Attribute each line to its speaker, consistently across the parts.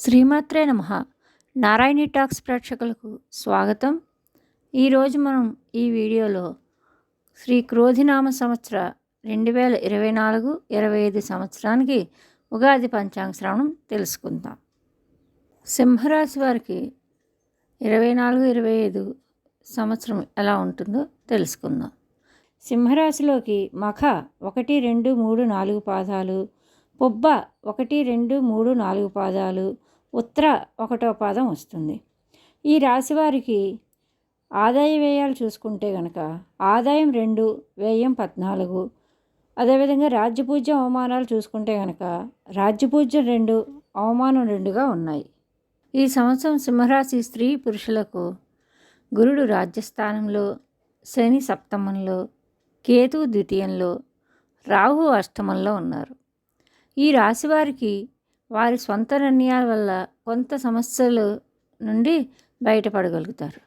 Speaker 1: శ్రీమాత్రే నమః. నారాయణి టాక్స్ ప్రేక్షకులకు స్వాగతం. ఈరోజు మనం ఈ వీడియోలో శ్రీ క్రోధినామ సంవత్సర 2024-25 సంవత్సరానికి ఉగాది పంచాంగ శ్రవణం తెలుసుకుందాం. సింహరాశి వారికి 24-25 సంవత్సరం ఎలా ఉంటుందో తెలుసుకుందాం. సింహరాశిలోకి మఖ 1, 2, 3, 4 పాదాలు, పొబ్బ 1, 2, 3, 4 పాదాలు, ఉత్తర 1వ పాదం వస్తుంది. ఈ రాశి వారికి ఆదాయ వ్యయాలు చూసుకుంటే కనుక ఆదాయం 2, వ్యయం 14. అదేవిధంగా రాజ్యపూజ్యం అవమానాలు చూసుకుంటే కనుక రాజ్యపూజ్యం 2, అవమానం 2గా ఉన్నాయి. ఈ సంవత్సరం సింహరాశి స్త్రీ పురుషులకు గురుడు రాజ్యస్థానంలో, శని సప్తమంలో, కేతు ద్వితీయంలో, రాహు అష్టమంలో ఉన్నారు. ఈ రాశి వారికి వారి సొంత నిర్ణయాల వల్ల కొంత సమస్యల నుండి బయటపడగలుగుతారు.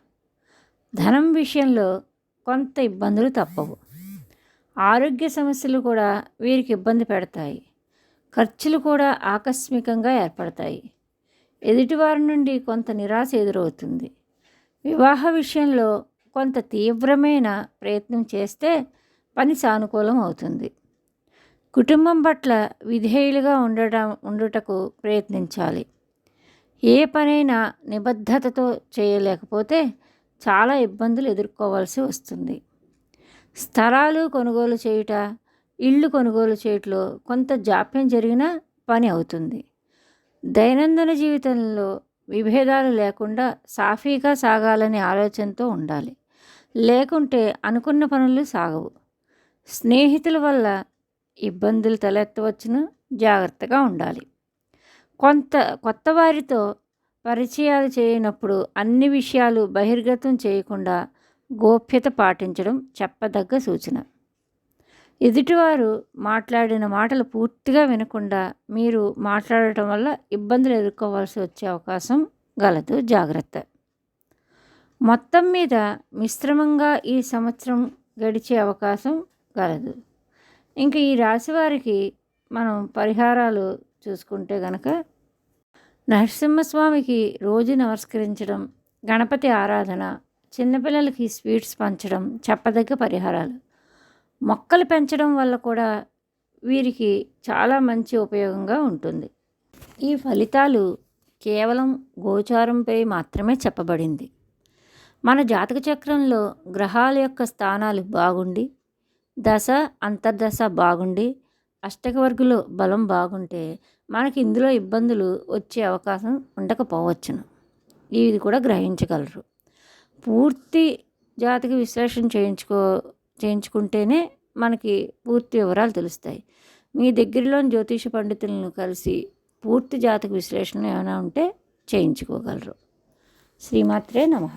Speaker 1: ధనం విషయంలో కొంత ఇబ్బందులు తప్పవు. ఆరోగ్య సమస్యలు కూడా వీరికి ఇబ్బంది పెడతాయి. ఖర్చులు కూడా ఆకస్మికంగా ఏర్పడతాయి. ఎదుటివారి నుండి కొంత నిరాశ ఎదురవుతుంది. వివాహ విషయంలో కొంత తీవ్రమైన ప్రయత్నం చేస్తే పని సానుకూలం అవుతుంది. కుటుంబం పట్ల విధేయులుగా ఉండుటకు ప్రయత్నించాలి. ఏ పనైనా నిబద్ధతతో చేయలేకపోతే చాలా ఇబ్బందులు ఎదుర్కోవాల్సి వస్తుంది. స్థలాలు కొనుగోలు చేయుట, ఇళ్ళు కొనుగోలు చేయటంలో కొంత జాప్యం జరిగినా పని అవుతుంది. దైనందిన జీవితంలో విభేదాలు లేకుండా సాఫీగా సాగాలనే ఆలోచనతో ఉండాలి. లేకుంటే అనుకున్న పనులు సాగవు. స్నేహితుల వల్ల ఇబ్బందులు తలెత్తవచ్చును, జాగ్రత్తగా ఉండాలి. కొత్త వారితో పరిచయాలు చేయనప్పుడు అన్ని విషయాలు బహిర్గతం చేయకుండా గోప్యత పాటించడం చెప్పదగ్గ సూచన. ఎదుటివారు మాట్లాడిన మాటలు పూర్తిగా వినకుండా మీరు మాట్లాడటం వల్ల ఇబ్బందులు ఎదుర్కోవాల్సి వచ్చే అవకాశం గలదు, జాగ్రత్త. మొత్తం మీద మిశ్రమంగా ఈ సంవత్సరం గడిచే అవకాశం గలదు. ఇంకా ఈ రాశి వారికి మనం పరిహారాలు చూసుకుంటే కనుక నరసింహస్వామికి రోజు నమస్కరించడం, గణపతి ఆరాధన, చిన్నపిల్లలకి స్వీట్స్ పంచడం చెప్పదగ్గ పరిహారాలు. మొక్కలు పెంచడం వల్ల కూడా వీరికి చాలా మంచి ఉపయోగంగా ఉంటుంది. ఈ ఫలితాలు కేవలం గోచారంపై మాత్రమే చెప్పబడింది. మన జాతక చక్రంలో గ్రహాల యొక్క స్థానాలు బాగుండి, దశ అంతర్దశ బాగుండి, అష్టకవర్గులో బలం బాగుంటే మనకి ఇందులో ఇబ్బందులు వచ్చే అవకాశం ఉండకపోవచ్చును. ఇది కూడా గ్రహించగలరు. పూర్తి జాతక విశ్లేషణ చేయించుకుంటేనే మనకి పూర్తి వివరాలు తెలుస్తాయి. మీ దగ్గరలోని జ్యోతిష పండితులను కలిసి పూర్తి జాతక విశ్లేషణ ఏమైనా ఉంటే చేయించుకోగలరు. శ్రీమాత్రే నమః.